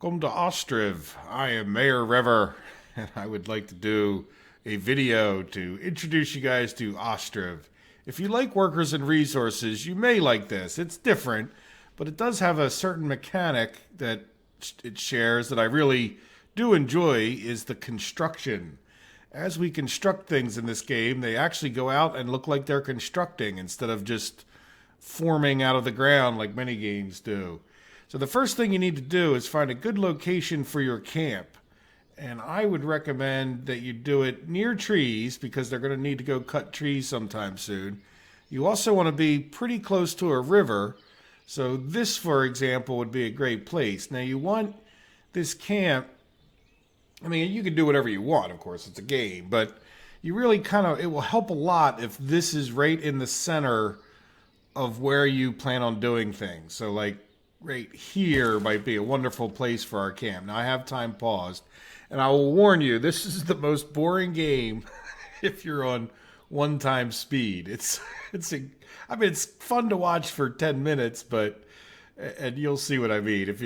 Welcome to Orstriv. I am Mayor Rever, and I would like to do a video to introduce you guys to Orstriv. If you like workers and resources, you may like this. It's different, but it does have a certain mechanic that it shares that I really do enjoy, is the construction. As we construct things in this game, they actually go out and look like they're constructing instead of just forming out of the ground like many games do. So the first thing you need to do is find a good location for your camp. And I would recommend that you do it near trees because they're going to need to go cut trees sometime soon. You also want to be pretty close to a river. So this, for example, would be a great place. Now you want this camp, I mean, you can do whatever you want, of course, it's a game, but you really it will help a lot if this is right in the center of where you plan on doing things. So like right here might be a wonderful place for our camp. Now I have time paused, and I will warn you, this is the most boring game if you're on 1 speed. I mean, it's fun to watch for 10 minutes, and you'll see what I mean. If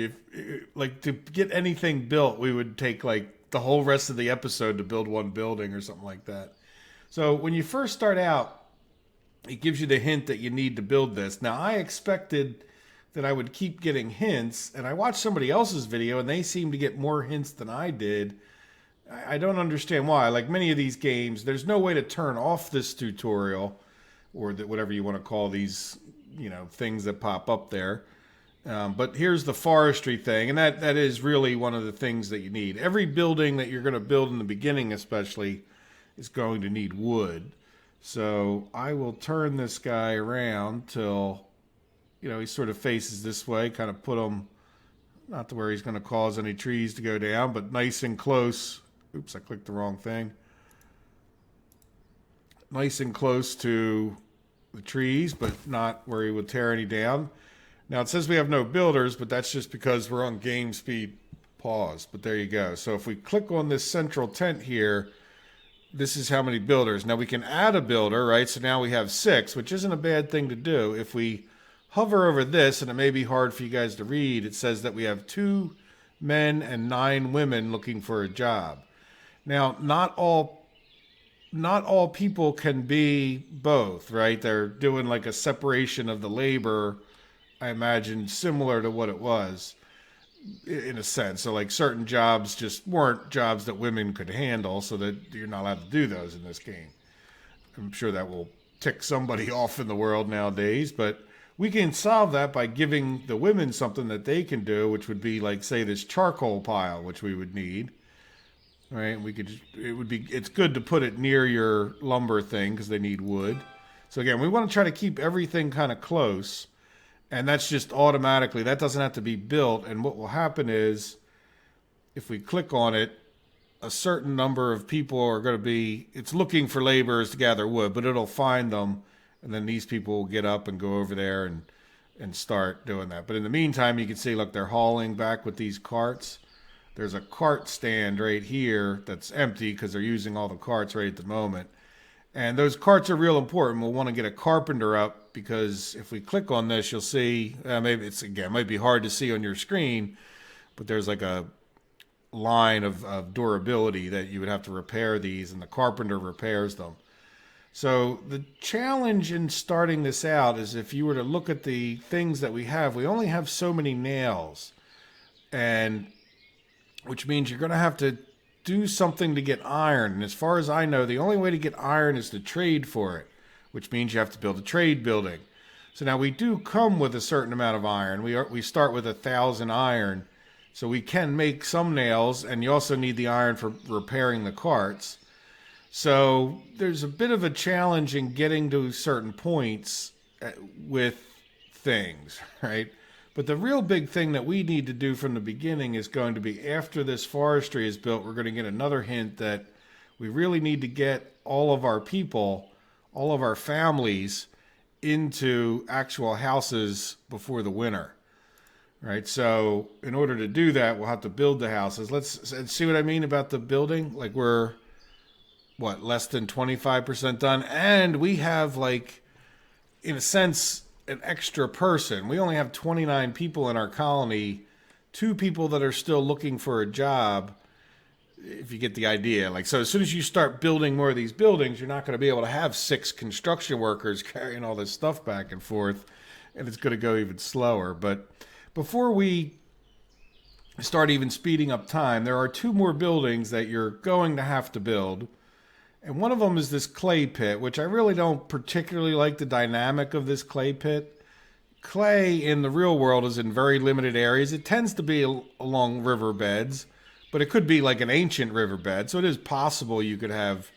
like to get anything built, we would take like the whole rest of the episode to build one building or something like that. So when you first start out, it gives you the hint that you need to build this. Now I expected that I would keep getting hints, and I watched somebody else's video and they seemed to get more hints than I did. I don't understand why. Like many of these games, there's no way to turn off this tutorial or whatever you want to call these, things that pop up there. But here's the forestry thing, and that is really one of the things that you need. Every building that you're going to build in the beginning especially is going to need wood. So I will turn this guy around till he sort of faces this way, kind of put him not to where he's going to cause any trees to go down, but nice and close. Oops, I clicked the wrong thing. Nice and close to the trees, but not where he would tear any down. Now it says we have no builders, but that's just because we're on game speed pause. But there you go. So if we click on this central tent here, this is how many builders. Now we can add a builder, right? So now we have 6, which isn't a bad thing to do. If we hover over this, and it may be hard for you guys to read, it says that we have 2 men and 9 women looking for a job. Now, not all people can be both, right? They're doing like a separation of the labor, I imagine, similar to what it was in a sense. So like certain jobs just weren't jobs that women could handle, so that you're not allowed to do those in this game. I'm sure that will tick somebody off in the world nowadays, but we can solve that by giving the women something that they can do, which would be like, say, this charcoal pile, which we would need. Right? It's good to put it near your lumber thing because they need wood. So again, we want to try to keep everything kind of close, and that's just automatically, that doesn't have to be built. And what will happen is, if we click on it, a certain number of people are going to be, it's looking for laborers to gather wood, but it'll find them. And then these people will get up and go over there and start doing that. But in the meantime, you can see, look, they're hauling back with these carts. There's a cart stand right here that's empty because they're using all the carts right at the moment. And those carts are real important. We'll want to get a carpenter up because if we click on this, you'll see, maybe it might be hard to see on your screen, but there's like a line of durability that you would have to repair these, and the carpenter repairs them. So the challenge in starting this out is, if you were to look at the things that we only have so many nails, and which means you're going to have to do something to get iron. And as far as I know, the only way to get iron is to trade for it, which means you have to build a trade building. So now we do come with a certain amount of iron. We start with 1,000 iron, so we can make some nails, and you also need the iron for repairing the carts. So there's a bit of a challenge in getting to certain points with things, right? But the real big thing that we need to do from the beginning is going to be, after this forestry is built, we're going to get another hint that we really need to get all of our people, all of our families, into actual houses before the winter, right? So in order to do that, we'll have to build the houses. Let's see what I mean about the building. Like we're less than 25% done, and we have, like, in a sense, an extra person. We only have 29 people in our colony two people that are still looking for a job, if you get the idea. Like, so as soon as you start building more of these buildings, you're not going to be able to have 6 construction workers carrying all this stuff back and forth, and it's going to go even slower. But before we start even speeding up time, there are 2 more buildings that you're going to have to build. And one of them is this clay pit, which I really don't particularly like the dynamic of this clay pit. Clay in the real world is in very limited areas. It tends to be along riverbeds, but it could be like an ancient riverbed. So it is possible you could have,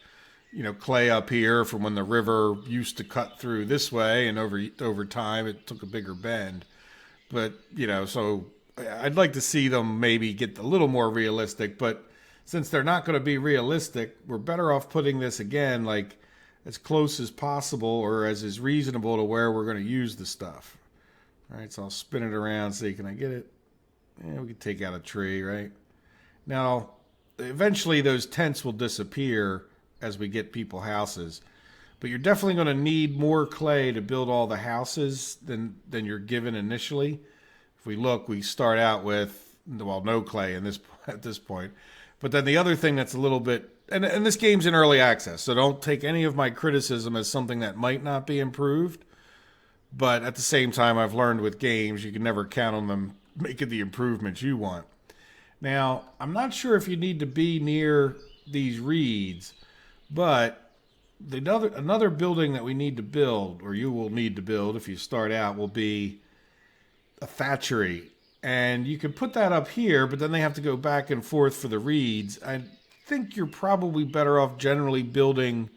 clay up here from when the river used to cut through this way, and over time it took a bigger bend. But, so I'd like to see them maybe get a little more realistic, but since they're not going to be realistic, we're better off putting this again like as close as possible or as is reasonable to where we're going to use the stuff. All right, so I'll spin it around. See, can I get it? Yeah, we can take out a tree, right? Now, eventually those tents will disappear as we get people houses, but you're definitely going to need more clay to build all the houses than you're given initially. If we look, we start out with, no clay at this point. But then the other thing that's a little bit, and this game's in early access, so don't take any of my criticism as something that might not be improved. But at the same time, I've learned with games, you can never count on them making the improvements you want. Now, I'm not sure if you need to be near these reeds, but another building that we need to build, or you will need to build if you start out, will be a thatchery. And you could put that up here, but then they have to go back and forth for the reeds. I think you're probably better off generally building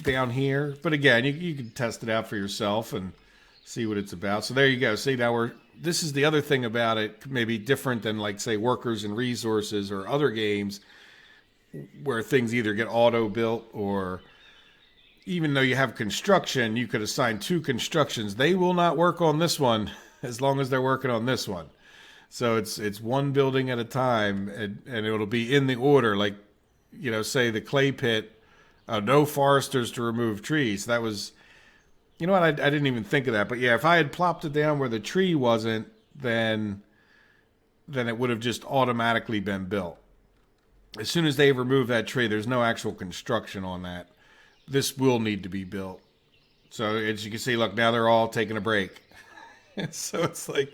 down here. But again, you can test it out for yourself and see what it's about. So there you go. See, now this is the other thing about it, maybe different than like, say, Workers and Resources or other games where things either get auto-built or even though you have construction, you could assign 2 constructions. They will not work on this one as long as they're working on this one. So it's one building at a time, and it'll be in the order. Like, say the clay pit, no foresters to remove trees. That was, I didn't even think of that. But yeah, if I had plopped it down where the tree wasn't, then it would have just automatically been built. As soon as they remove that tree, there's no actual construction on that. This will need to be built. So as you can see, look, now they're all taking a break. So it's like,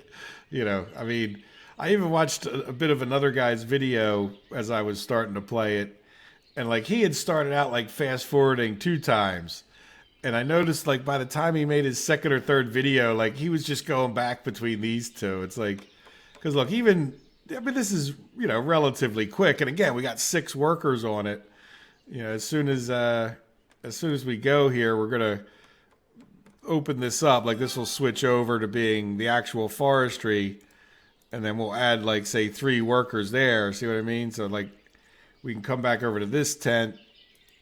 I even watched a bit of another guy's video as I was starting to play it. And like he had started out like fast forwarding 2 times. And I noticed like by the time he made his second or third video, like he was just going back between these 2. It's like, because look, this is, relatively quick. And again, we got 6 workers on it. As soon as we go here, we're going to open this up. Like this will switch over to being the actual forestry, and then we'll add like, say, 3 workers there. See what I mean? So like we can come back over to this tent,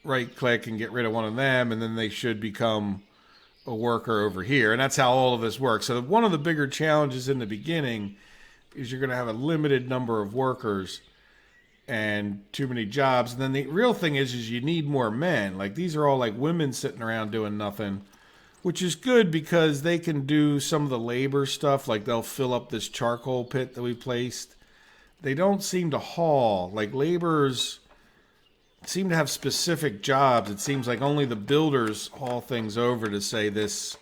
right click and get rid of one of them, and then they should become a worker over here. And that's how all of this works. So one of the bigger challenges in the beginning is you're going to have a limited number of workers and too many jobs. And then the real thing is you need more men. Like these are all like women sitting around doing nothing, which is good because they can do some of the labor stuff. Like they'll fill up this charcoal pit that we placed. They don't seem to haul. Like laborers seem to have specific jobs. It seems like only the builders haul things over to, say, this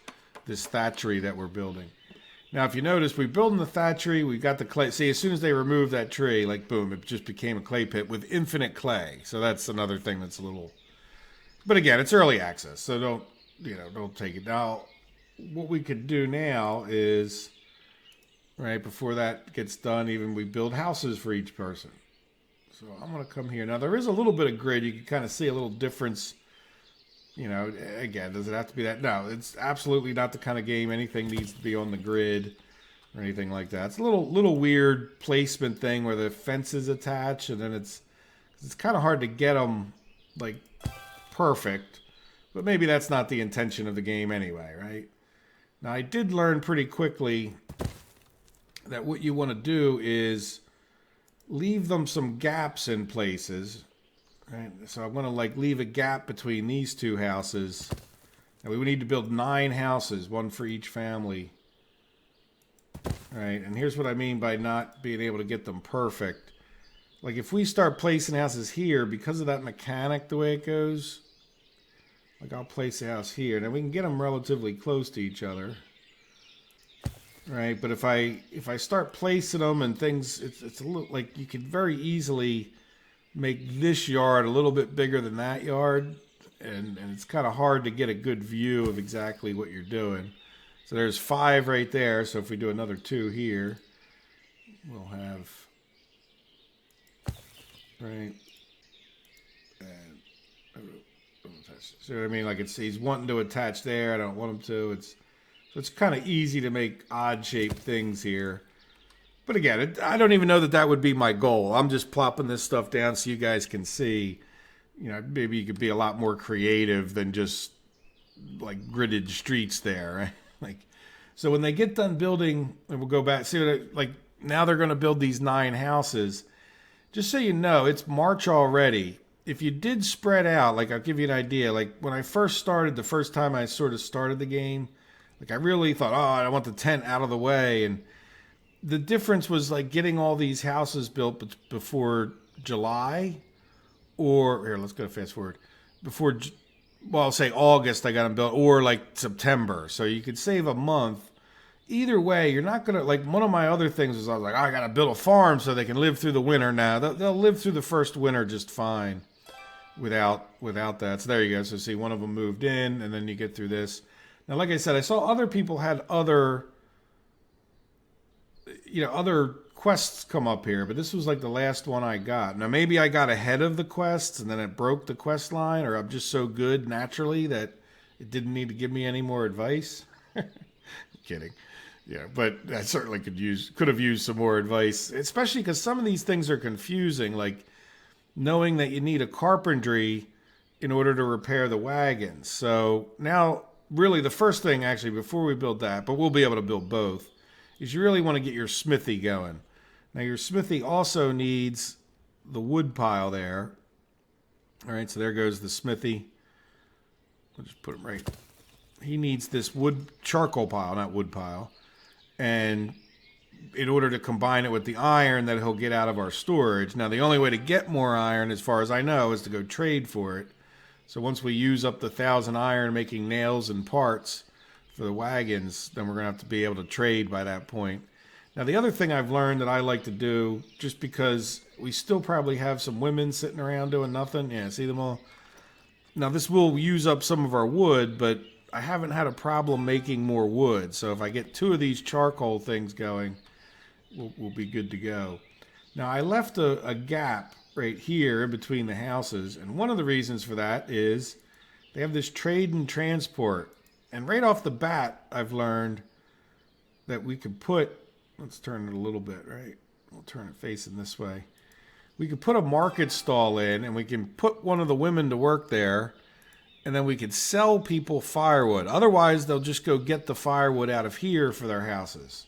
thatchery that we're building. Now, if you notice, we build in the thatchery. We got the clay. See, as soon as they remove that tree, like boom, it just became a clay pit with infinite clay. So that's another thing that's a little. But again, it's early access, so don't take it. Now, what we could do now is, right before that gets done, even we build houses for each person. So I'm going to come here. Now, there is a little bit of grid. You can kind of see a little difference. Again, does it have to be that? No, it's absolutely not the kind of game anything needs to be on the grid or anything like that. It's a little weird placement thing where the fence is attached, and then it's kind of hard to get them, like, perfect. But maybe that's not the intention of the game anyway, right? Now, I did learn pretty quickly that what you want to do is leave them some gaps in places. Right? So I'm going to like leave a gap between these 2 houses. And we would need to build 9 houses, 1 for each family. right? And here's what I mean by not being able to get them perfect. Like if we start placing houses here, because of that mechanic, the way it goes, like I'll place a house here. Now we can get them relatively close to each other, right? But if I start placing them and things, it's a little like you could very easily make this yard a little bit bigger than that yard, and it's kind of hard to get a good view of exactly what you're doing. So there's 5 right there. So if we do another 2 here, we'll have, right, and so I mean, like he's wanting to attach there. I don't want him to. It's kind of easy to make odd shaped things here. But again, I don't even know that would be my goal. I'm just plopping this stuff down so you guys can see. You know, maybe you could be a lot more creative than just like gridded streets there, right? Like, so when they get done building, and we'll go back, see what like now they're going to build these 9 houses. Just so you know, it's March already. If you did spread out, like I'll give you an idea. Like when I first started, the first time I sort of started the game, like I really thought, oh, I want the tent out of the way, and the difference was like getting all these houses built before July, or here, let's go fast forward. Before, well, I'll say August, I got them built, or like September. So you could save a month. Either way, you're not going to, like one of my other things was I was like, oh, I got to build a farm so they can live through the winter now. They'll live through the first winter just fine without that. So there you go. So see, one of them moved in, and then you get through this. Now, like I said, I saw other people had other quests come up here, but this was like the last one I got. Now maybe I got ahead of the quests and then it broke the quest line, or I'm just so good naturally that it didn't need to give me any more advice. Kidding. Yeah, but I certainly could have used some more advice, especially because some of these things are confusing, like knowing that you need a carpentry in order to repair the wagons. So now really the first thing actually before we build that, but we'll be able to build both, is you really want to get your smithy going. Now your smithy also needs the wood pile there. All right, so there goes the smithy. I'll just put him right. He needs this wood charcoal pile, not wood pile. And in order to combine it with the iron that he'll get out of our storage. Now the only way to get more iron, as far as I know, is to go trade for it. So once we use up the 1,000 iron making nails and parts for the wagons, then we're going to have to be able to trade by that point. Now, the other thing I've learned that I like to do, just because we still probably have some women sitting around doing nothing. Yeah, see them all? Now, this will use up some of our wood, but I haven't had a problem making more wood. So if I get 2 of these charcoal things going, we'll be good to go. Now, I left a gap right here in between the houses, and one of the reasons for that is they have this trade and transport. And right off the bat, I've learned that we could put, let's turn it a little bit, right? We'll turn it facing this way. We could put a market stall in, and we can put one of the women to work there, and then we could sell people firewood. Otherwise, they'll just go get the firewood out of here for their houses.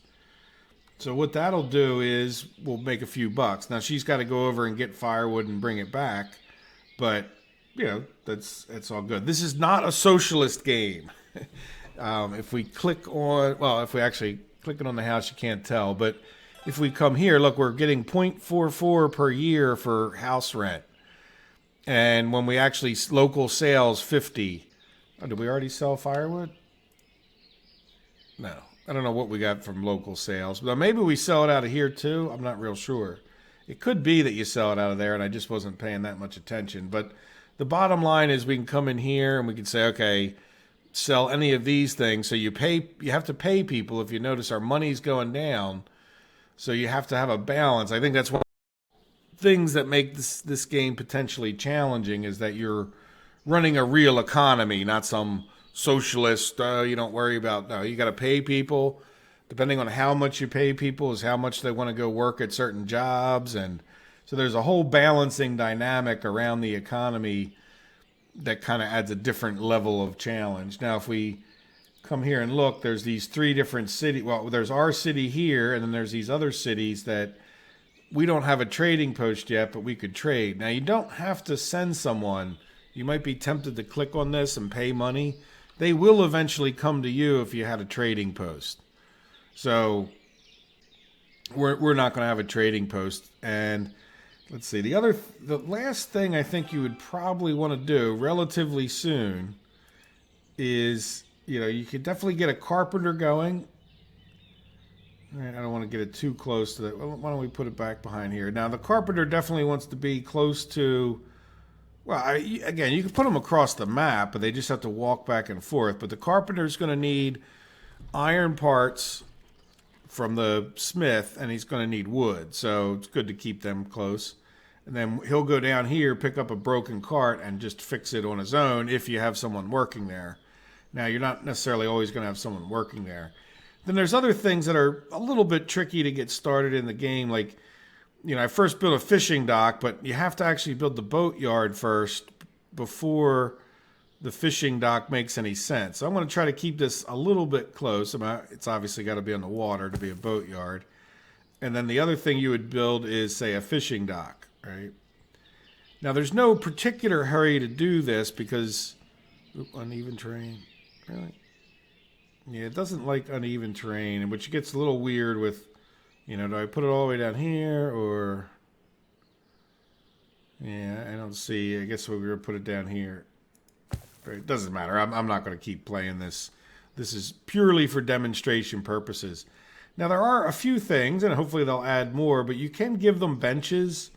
So what that'll do is we'll make a few bucks. Now, she's got to go over and get firewood and bring it back, but, you know, that's all good. This is not a socialist game. If we click on, well, if we actually click it on the house, you can't tell, but if we come here, look, we're getting 0.44 per year for house rent. And when we actually, local sales, 50. Oh, did we already sell firewood? No. I don't know what we got from local sales. But maybe we sell it out of here too. I'm not real sure. It could be that you sell it out of there and I just wasn't paying that much attention. But the bottom line is we can come in here and we can say, okay, sell any of these things. So you have to pay people. If you notice, our money's going down. So you have to have a balance. I think that's one of the things that make this game potentially challenging, is that you're running a real economy, not some socialist, you don't worry about. No, you got to pay people. Depending on how much you pay people is how much they want to go work at certain jobs. And so there's a whole balancing dynamic around the economy that kind of adds a different level of challenge. Now, if we come here and look, there's these 3 different cities. Well, there's our city here, and then there's these other cities that we don't have a trading post yet, but we could trade. Now, you don't have to send someone. You might be tempted to click on this and pay money. They will eventually come to you if you had a trading post. So we're not going to have a trading post. And let's see, the last thing I think you would probably want to do relatively soon is, you could definitely get a carpenter going. All right, I don't want to get it too close to that. Why don't we put it back behind here? Now, the carpenter definitely wants to be close to, well, again, you can put them across the map, but they just have to walk back and forth. But the carpenter's going to need iron parts from the smith, and he's going to need wood. So it's good to keep them close. And then he'll go down here, pick up a broken cart, and just fix it on his own if you have someone working there. Now, you're not necessarily always going to have someone working there. Then there's other things that are a little bit tricky to get started in the game. Like, I first built a fishing dock, but you have to actually build the boat yard first before the fishing dock makes any sense. So I'm going to try to keep this a little bit close. It's obviously got to be on the water to be a boat yard. And then the other thing you would build is, say, a fishing dock, right? Now, there's no particular hurry to do this because uneven terrain. Really? Yeah, it doesn't like uneven terrain, which gets a little weird with, do I put it all the way down here or... Yeah, I don't see. I guess we're going to put it down here. It doesn't matter. I'm not going to keep playing this. This is purely for demonstration purposes. Now, there are a few things, and hopefully they'll add more, but you can give them benches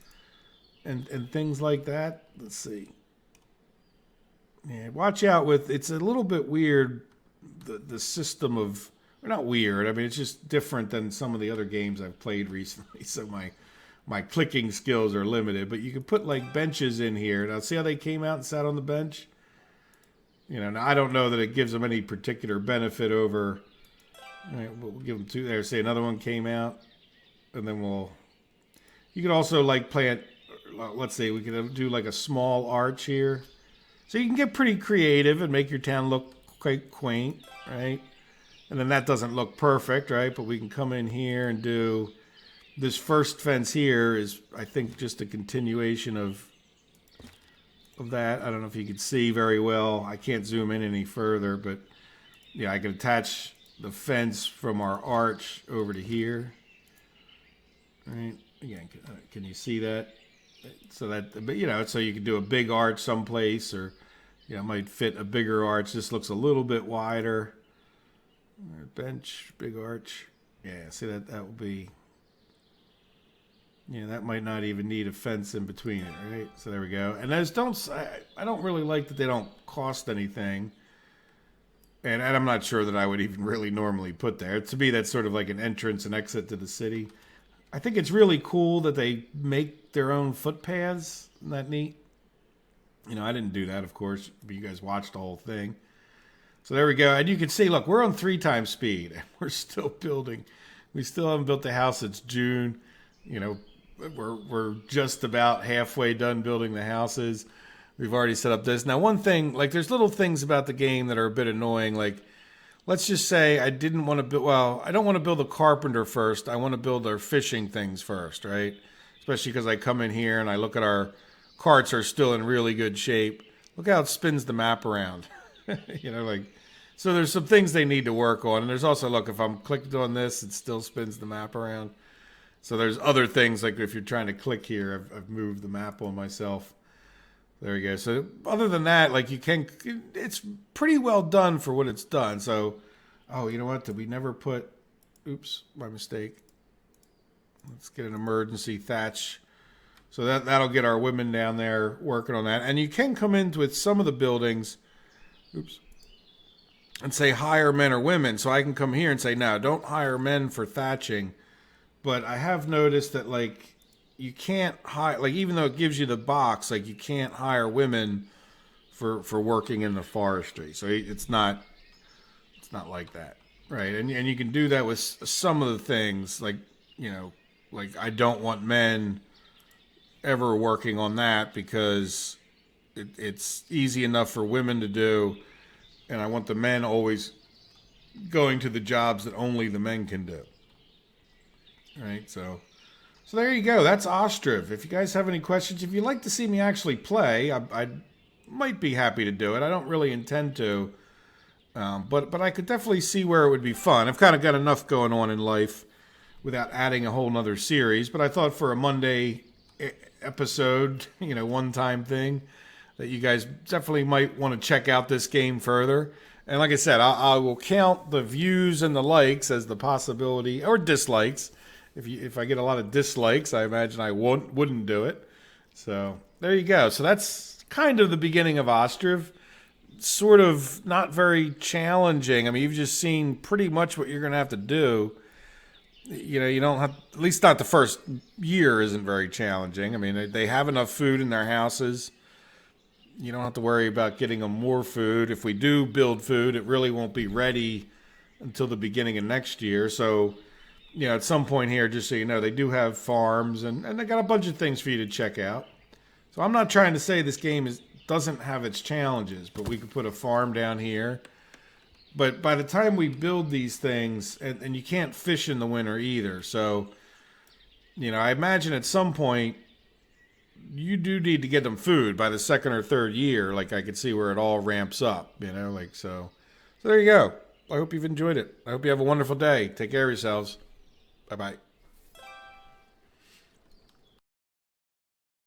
and things like that. Let's see. Yeah, watch out with... It's a little bit weird... The system of, or not weird, I mean, it's just different than some of the other games I've played recently, so my clicking skills are limited, but you can put like benches in here. Now see how they came out and sat on the bench? Now I don't know that it gives them any particular benefit over, all right, we'll give them two there. Say another one came out, and then you could also like plant, let's say we could do like a small arch here. So you can get pretty creative and make your town look quite quaint, right? And then that doesn't look perfect, right? But we can come in here and do this first fence here is, I think, just a continuation of that. I don't know if you can see very well. I can't zoom in any further, but yeah, I can attach the fence from our arch over to here. All right? Again, can you see that? So that, but so you can do a big arch someplace, or it might fit a bigger arch. This looks a little bit wider. Bench, big arch. Yeah, see that will be... that might not even need a fence in between it, right? So there we go. And I don't really like that they don't cost anything. And I'm not sure that I would even really normally put there. To me, that's sort of like an entrance and exit to the city. I think it's really cool that they make their own footpaths. Isn't that neat? I didn't do that, of course, but you guys watched the whole thing. So there we go. And you can see, look, we're on 3 times speed. We're still building. We still haven't built the house. It's June. We're just about halfway done building the houses. We've already set up this. Now, one thing, like there's little things about the game that are a bit annoying. Like, let's just say I didn't want to build, I don't want to build a carpenter first. I want to build our fishing things first, right? Especially because I come in here and I look at our carts are still in really good shape. Look how it spins the map around. So there's some things they need to work on. And there's also, look, if I'm clicked on this, it still spins the map around. So there's other things, like if you're trying to click here, I've moved the map on myself. There we go. So other than that, like it's pretty well done for what it's done. So, you know what? Did we never put, oops, my mistake. Let's get an emergency thatch. So that'll get our women down there working on that. And you can come in with some of the buildings, oops, and say hire men or women. So I can come here and say, no, don't hire men for thatching. But I have noticed that, like, you can't hire, like, even though it gives you the box, like, you can't hire women for working in the forestry. So it's not like that, right? And you can do that with some of the things, like, like I don't want men ever working on that because it's easy enough for women to do, and I want the men always going to the jobs that only the men can do. Right, so there you go. That's Orstriv. If you guys have any questions, if you'd like to see me actually play, I might be happy to do it. I don't really intend to, but I could definitely see where it would be fun. I've kind of got enough going on in life without adding a whole nother series. But I thought for a Monday episode, one-time thing, that you guys definitely might want to check out this game further. And like I said, I will count the views and the likes as the possibility, or dislikes. If I get a lot of dislikes, I imagine I wouldn't do it. So there you go. So that's kind of the beginning of Orstriv. Sort of not very challenging. I mean, you've just seen pretty much what you're going to have to do. You don't have, at least not the first year isn't very challenging. I mean, they have enough food in their houses. You don't have to worry about getting them more food. If we do build food, it really won't be ready until the beginning of next year. So, at some point here, just so you know, they do have farms, and they got a bunch of things for you to check out. So I'm not trying to say this game doesn't have its challenges, but we could put a farm down here. But by the time we build these things, and you can't fish in the winter either, so, I imagine at some point you do need to get them food by the second or third year. Like, I could see where it all ramps up, so there you go. I hope you've enjoyed it. I hope you have a wonderful day. Take care of yourselves. Bye-bye.